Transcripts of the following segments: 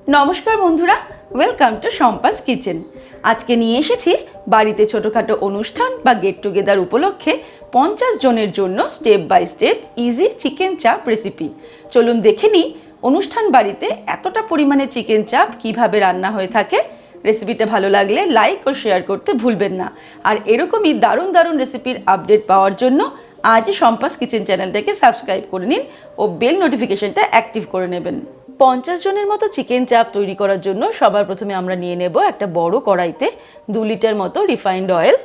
নমস্কার বন্ধুরা, welcome to Shampa's kitchen. আজকে নিয়ে এসেছি বাড়িতে ছোটোখাটো অনুষ্ঠান বা গেট টুগেদার উপলক্ষে 50 জনের জন্য step by step easy chicken chaap recipe. চলুন দেখে নিই অনুষ্ঠান বাড়িতে এতটা পরিমাণে চিকেন চাপ কিভাবে রান্না হয়ে থাকে। রেসিপিটা ভালো লাগলে লাইক ও শেয়ার করতে ভুলবেন না। আর এরকমই দারুণ দারুণ রেসিপির আপডেট পাওয়ার জন্য আজই শম্পাস কিচেন চ্যানেলটাকে সাবস্ক্রাইব করে নিন ও বেল নোটিফিকেশনটা অ্যাক্টিভ করে নেবেন। 50 জনের মতো চিকেন চাপ তৈরি করার জন্য সবার প্রথমে আমরা নিয়ে নেব একটা বড় কড়াইতে 2 লিটার মতো রিফাইন্ড অয়েল।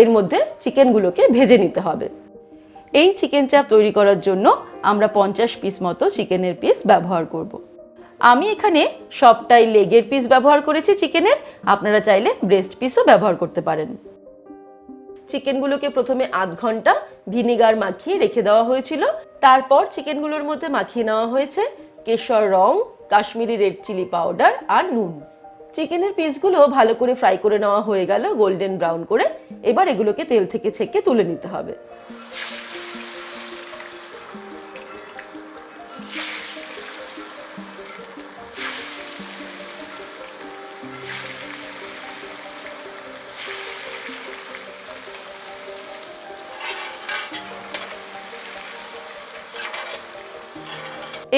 এর মধ্যে চিকেনগুলোকে ভেজে নিতে হবে। এই চিকেন চাপ তৈরি করার জন্য আমরা 50 পিস মতো চিকেনের পিস ব্যবহার করব। আমি এখানে সবটাই লেগের পিস ব্যবহার করেছি চিকেনের, আপনারা চাইলে ব্রেস্ট পিসও ব্যবহার করতে পারেন। চিকেনগুলোকে প্রথমে আধ ঘন্টা ভিনিগার মাখিয়ে রেখে দেওয়া হয়েছিল। তারপর চিকেনগুলোর মধ্যে মাখিয়ে নেওয়া হয়েছে কেশর রং, কাশ্মীরি রেড চিলি পাউডার আর নুন। চিকেনের পিসগুলো ভালো করে ফ্রাই করে নেওয়া হয়ে গেল গোল্ডেন ব্রাউন করে। এবার এগুলোকে তেল থেকে ছেঁকে তুলে নিতে হবে।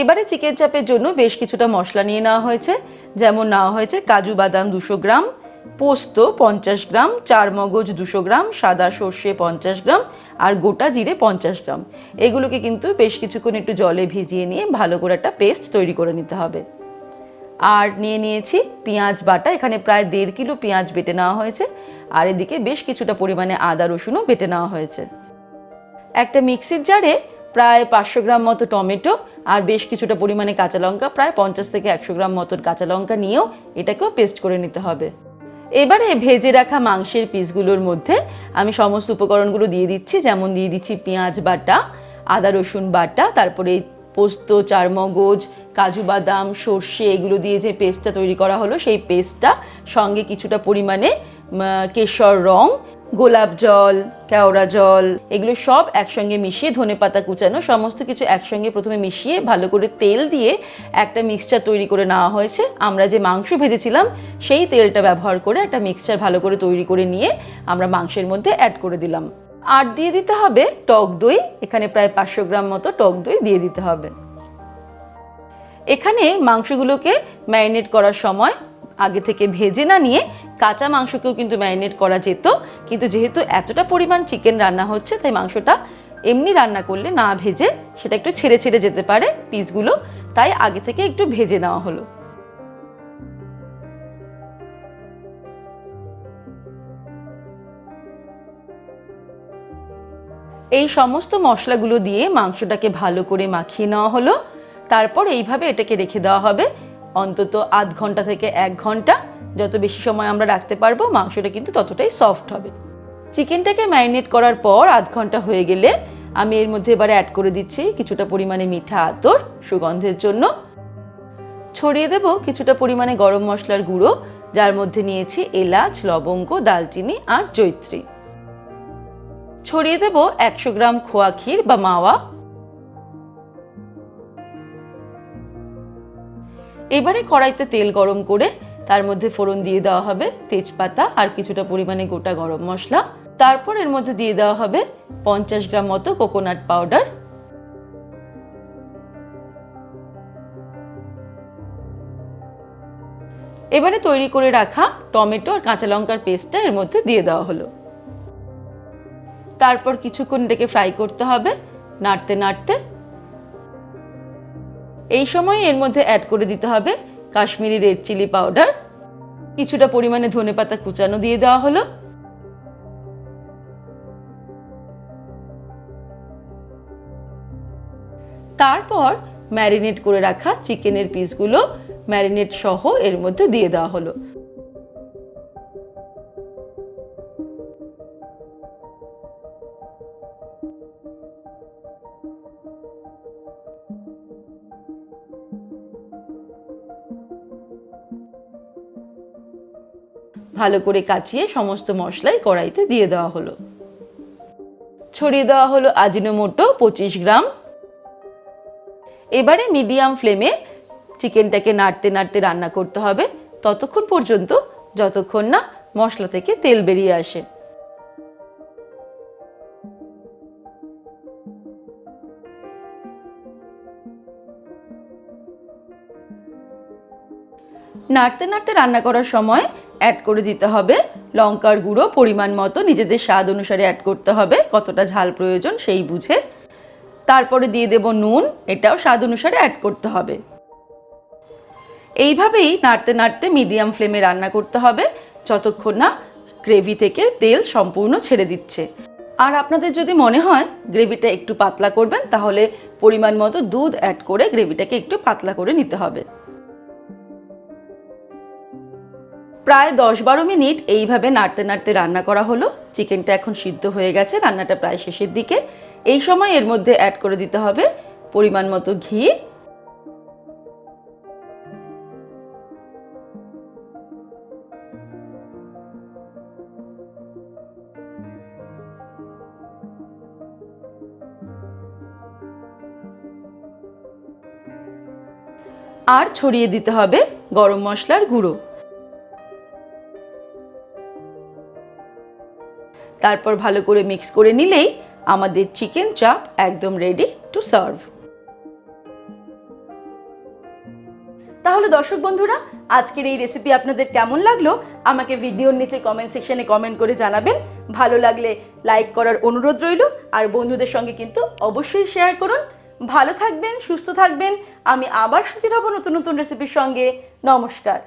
এবারে চিকেন চাপের জন্য বেশ কিছুটা মশলা নিয়ে নেওয়া হয়েছে। যেমন নেওয়া হয়েছে কাজু বাদাম 200 গ্রাম, পোস্ত 50 গ্রাম, চার মগজ 200 গ্রাম, সাদা সর্ষে 50 গ্রাম আর গোটা জিরে 50 গ্রাম। এগুলোকে কিন্তু বেশ কিছুক্ষণ একটু জলে ভিজিয়ে নিয়ে ভালো করে একটা পেস্ট তৈরি করে নিতে হবে। আর নিয়ে নিয়েছি পেঁয়াজ বাটা, এখানে প্রায় 1.5 কিলো পেঁয়াজ বেটে নেওয়া হয়েছে। আর এদিকে বেশ কিছুটা পরিমাণে আদা রসুনও বেটে নেওয়া হয়েছে। একটা মিক্সির জারে প্রায় 500 গ্রাম মতো টমেটো আর বেশ কিছুটা পরিমাণে কাঁচা লঙ্কা, প্রায় 50 থেকে 100 গ্রাম মতো কাঁচা লঙ্কা নিয়েও এটাকেও পেস্ট করে নিতে হবে। এবারে ভেজে রাখা মাংসের পিসগুলোর মধ্যে আমি সমস্ত উপকরণগুলো দিয়ে দিচ্ছি। যেমন দিয়ে দিচ্ছি পেঁয়াজ বাটা, আদা রসুন বাটা, তারপরে পোস্ত, চারমগজ, কাজু বাদাম, সর্ষে এগুলো দিয়ে যে পেস্টটা তৈরি করা হলো সেই পেস্টটা, সঙ্গে কিছুটা পরিমাণে কেশর রং, গোলাপ জল, কেওড়া জল, এগুলো সব একসঙ্গে মিশিয়ে, ধনেপাতা কুচানো, সমস্ত কিছু একসঙ্গে প্রথমে মিশিয়ে ভালো করে তেল দিয়ে একটা মিক্সচার তৈরি করে নেওয়া হয়েছে। আমরা যে মাংস ভেজেছিলাম সেই তেলটা ব্যবহার করে একটা মিক্সচার ভালো করে তৈরি করে নিয়ে আমরা মাংসের মধ্যে অ্যাড করে দিলাম। আর দিয়ে দিতে হবে টক দই, এখানে প্রায় 500 গ্রাম মতো টক দই দিয়ে দিতে হবে। এখানে মাংসগুলোকে ম্যারিনেট করার সময় আগে থেকে ভেজে না নিয়ে কাঁচা মাংসকেও কিন্তু ম্যারিনেট করা যেত, কিন্তু যেহেতু এতটা পরিমাণ চিকেন রান্না হচ্ছে তাই মাংসটা এমনি রান্না করলে না ভেজে সেটা একটু ছেড়ে ছেড়ে যেতে পারে পিসগুলো, তাই আগে থেকে একটু ভেজে নেওয়া হলো। এই সমস্ত মশলাগুলো দিয়ে মাংসটাকে ভালো করে মাখিয়ে নেওয়া হলো। তারপর এইভাবে এটাকে রেখে দেওয়া হবে অন্তত আধ ঘন্টা থেকে 1 ঘন্টা। যত বেশি সময় আমরা রাখতে পারবো মাংসটা কিন্তু ততটাই সফট হবে। চিকেনটাকে ম্যারিনেট করার পর আধ ঘন্টা হয়ে গেলে আমি এর মধ্যে এবারে অ্যাড করে দিচ্ছি কিছুটা পরিমাণে মিঠা আতর সুগন্ধের জন্য। ছড়িয়ে দেব কিছুটা পরিমাণে গরম মশলার গুঁড়ো, যার মধ্যে নিয়েছি এলাচ, লবঙ্গ, দালচিনি আর জয়িত্রী। ছড়িয়ে দেব 100 গ্রাম খোয়া ক্ষীর বা মাওয়া। এবারে কড়াইতে তেল গরম করে তার মধ্যে ফোড়ন দিয়ে দেওয়া হবে তেজপাতা আর কিছুটা পরিমাণে গোটা গরম মশলা। তারপর এর মধ্যে দিয়ে দেওয়া হবে 50 গ্রাম মতো কোকোনাট পাউডার। এবারে তৈরি করে রাখা টমেটো আর কাঁচা লঙ্কার পেস্টটা এর মধ্যে দিয়ে দেওয়া হলো। তারপর কিছুক্ষণ এটাকে ফ্রাই করতে হবে নাড়তে নাড়তে। এই সময় এর মধ্যে অ্যাড করে দিতে হবে কাশ্মীরি রেড চিলি পাউডার, কিছুটা পরিমাণে ধনেপাতা কুচানো দিয়ে দেওয়া হলো। তারপর ম্যারিনেট করে রাখা চিকেনের পিসগুলো ম্যারিনেট সহ এর মধ্যে দিয়ে দেওয়া হলো। ভালো করে কাচিয়ে সমস্ত মশলাই কড়াইতে দিয়ে দেওয়া হলো। ছড়িয়ে দেওয়া হলো আজিনোমোটো 25 গ্রাম। এবারে মিডিয়াম ফ্লেমে চিকেনটাকে নাড়তে নাড়তে রান্না করতে হবে ততক্ষণ পর্যন্ত যতক্ষণ না মশলা থেকে তেল বেরিয়ে আসে। নাড়তে নাড়তে রান্না করার সময় অ্যাড করে দিতে হবে লঙ্কার গুঁড়ো পরিমাণ মতো, নিজেদের স্বাদ অনুসারে অ্যাড করতে হবে, কতটা ঝাল প্রয়োজন সেই বুঝে। তারপরে দিয়ে দেব নুন, এটাও স্বাদ অনুসারে অ্যাড করতে হবে। এইভাবেই নাড়তে নাড়তে মিডিয়াম ফ্লেমে রান্না করতে হবে যতক্ষণ না গ্রেভি থেকে তেল সম্পূর্ণ ছেড়ে দিচ্ছে। আর আপনাদের যদি মনে হয় গ্রেভিটা একটু পাতলা করবেন তাহলে পরিমাণ মতো দুধ অ্যাড করে গ্রেভিটাকে একটু পাতলা করে নিতে হবে। প্রায় 10-12 মিনিট এইভাবে নাড়তে নাড়তে রান্না করা হলো। চিকেনটা এখন সিদ্ধ হয়ে গেছে, রান্নাটা প্রায় শেষের দিকে। এই সময় এর মধ্যে অ্যাড করে দিতে হবে পরিমাণ মতো ঘি, আর ছড়িয়ে দিতে হবে গরম মশলার গুঁড়ো। তারপর ভালো করে মিক্স করে নিলেই আমাদের চিকেন চাপ একদম রেডি টু সার্ভ। তাহলে দর্শক বন্ধুরা, আজকের এই রেসিপি আপনাদের কেমন লাগলো আমাকে ভিডিওর নিচে কমেন্ট সেকশনে কমেন্ট করে জানাবেন। ভালো লাগলে লাইক করার অনুরোধ রইল, আর বন্ধুদের সঙ্গে কিন্তু অবশ্যই শেয়ার করুন। ভালো থাকবেন, সুস্থ থাকবেন। আমি আবার হাজির হব নতুন নতুন রেসিপির সঙ্গে। নমস্কার।